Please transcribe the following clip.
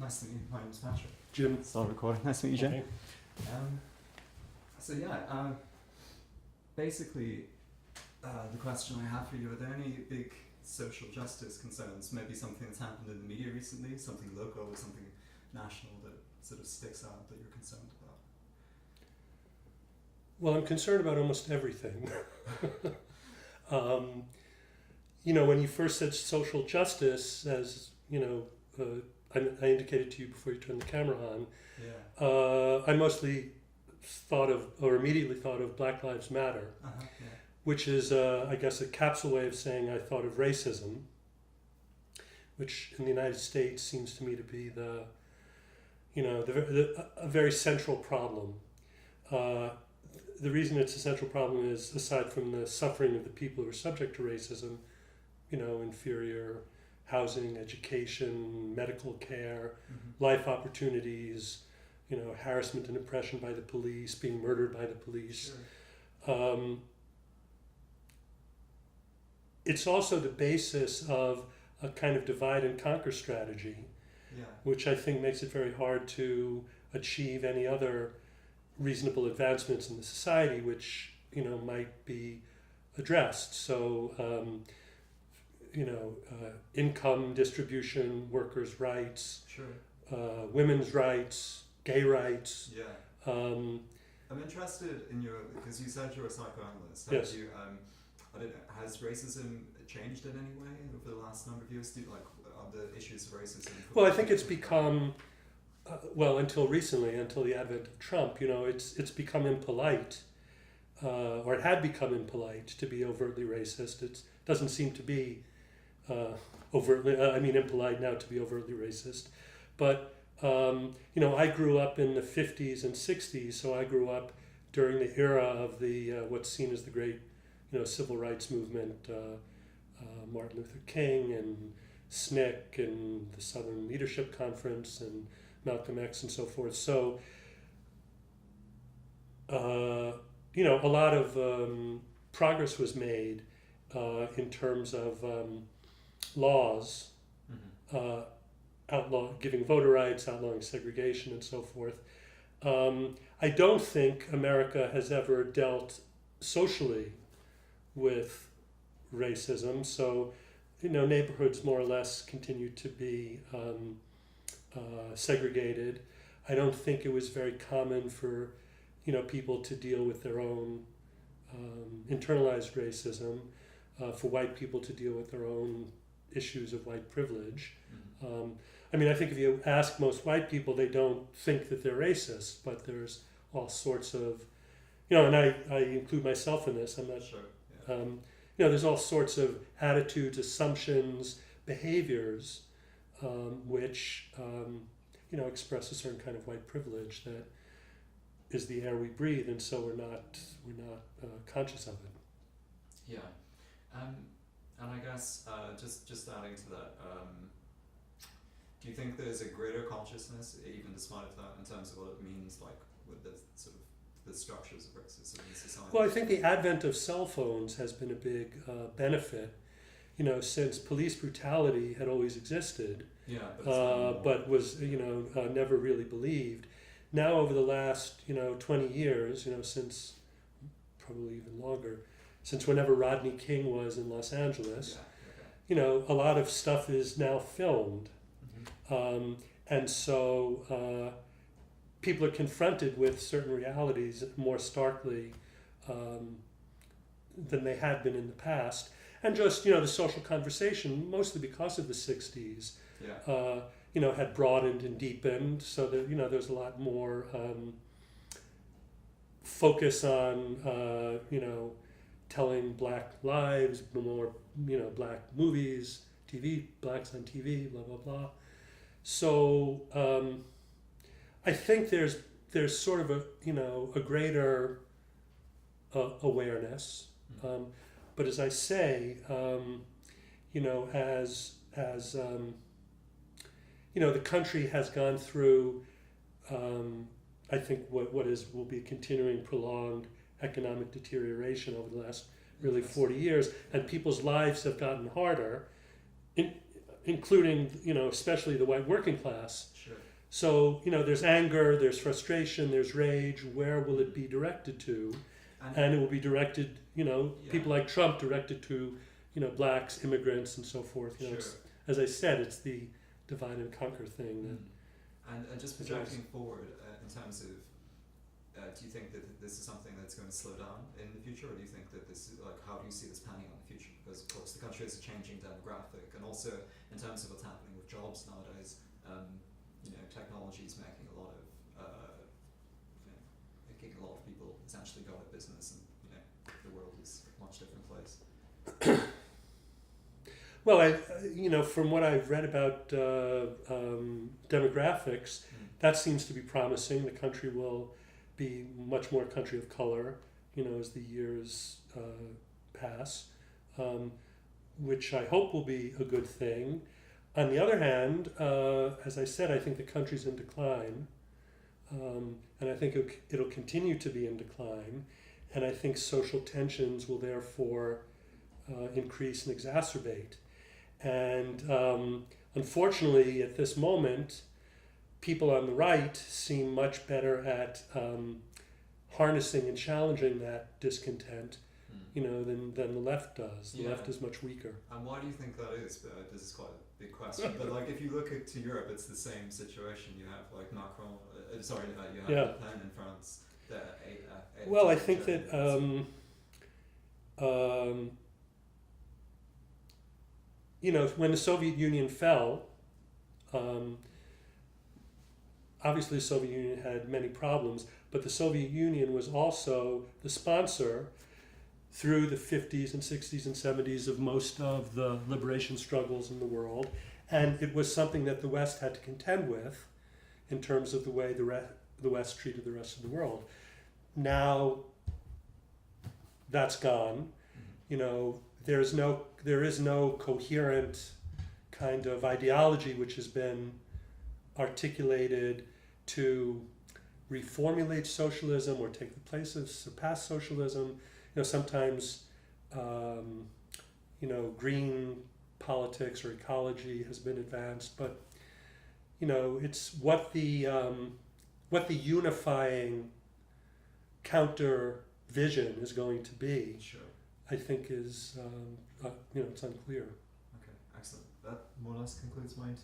Nice to meet you. My name's Patrick. Jim. It's all recording. Nice to meet you, Jim. Okay. Basically, the question I have for you, are there any big social justice concerns, maybe something that's happened in the media recently, something local or something national that sort of sticks out that you're concerned about? Well, I'm concerned about almost everything. When you first said social justice, as I indicated to you before you turned the camera on, I mostly immediately thought of Black Lives Matter, which is, I guess, a capsule way of saying I thought of racism, which in the United States seems to me to be a very central problem. The reason it's a central problem is, aside from the suffering of the people who are subject to racism, inferior housing, education, medical care, life opportunities, harassment and oppression by the police, being murdered by the police. Sure. It's also the basis of a kind of divide and conquer strategy, which I think makes it very hard to achieve any other reasonable advancements in the society, which might be addressed. So, income distribution, workers' rights, Sure. Women's rights, gay rights. Yeah. I'm interested in because you said you're a psychoanalyst. Yes. I don't know, has racism changed in any way over the last number of years? Are the issues of racism? Well, I think it's become, until recently, until the advent of Trump, it's become impolite, or it had become impolite to be overtly racist. It doesn't seem to be impolite now to be overtly racist. But, I grew up in the 50s and 60s, so I grew up during the era of the what's seen as the great, civil rights movement, Martin Luther King and SNCC and the Southern Leadership Conference and Malcolm X and so forth. So, a lot of progress was made in terms of laws, giving voter rights, outlawing segregation, and so forth. I don't think America has ever dealt socially with racism. So, neighborhoods more or less continue to be segregated. I don't think it was very common for, people to deal with their own internalized racism, for white people to deal with their own issues of white privilege. I think if you ask most white people, they don't think that they're racist, but there's all sorts of, and I include myself in this, I'm not sure. There's all sorts of attitudes, assumptions, behaviors, which, express a certain kind of white privilege that is the air we breathe, and so we're not conscious of it. Yeah. And I guess, just adding to that, do you think there's a greater consciousness, even despite that, in terms of what it means, like, with the sort of the structures of racism in society? Well, I think the advent of cell phones has been a big benefit, since police brutality had always existed, but was, never really believed. Now, over the last, 20 years, since probably even longer, since whenever Rodney King was in Los Angeles, a lot of stuff is now filmed. And so people are confronted with certain realities more starkly than they had been in the past. And just, the social conversation, mostly because of the 60s, had broadened and deepened, so that, there's a lot more focus on, telling black lives, more, black movies, TV, blacks on TV, blah, blah, blah. So I think there's sort of a greater awareness. But as I say, as the country has gone through, I think what will be a continuing prolonged economic deterioration over the last really 40 years, and people's lives have gotten harder. including, especially the white working class. Sure. So, there's anger, there's frustration, there's rage. Where will it be directed to? And it will be directed, people like Trump directed to, blacks, immigrants, and so forth. Sure. As I said, it's the divide and conquer thing. And just projecting forward in terms of, do you think that this is something that's going to slow down in the future, or do you think that this is how do you see this panning out in the future? Because of course the country is a changing demographic, and also in terms of what's happening with jobs nowadays, technology is making a lot of making a lot of people essentially go out of business, and the world is a much different place. Well, from what I've read about demographics, that seems to be promising. The country will be much more a country of color, as the years pass, which I hope will be a good thing. On the other hand, as I said, I think the country's in decline, and I think it'll continue to be in decline, and I think social tensions will therefore increase and exacerbate. And unfortunately, at this moment, people on the right seem much better at harnessing and challenging that discontent, than the left does. The left is much weaker. And why do you think that is? This is quite a big question. But if you look to Europe, it's the same situation. You have Macron. You have Le Pen in France. Well, I think that when the Soviet Union fell, obviously the Soviet Union had many problems, but the Soviet Union was also the sponsor through the 50s and 60s and 70s of most of the liberation struggles in the world, and it was something that the West had to contend with in terms of the way the West treated the rest of the world. Now that's gone. There is no coherent kind of ideology which has been articulated to reformulate socialism or take the place of surpass socialism. Sometimes green politics or ecology has been advanced, but it's what the unifying counter vision is going to be. Sure. I think is it's unclear. Okay, excellent. That more or less concludes my interview.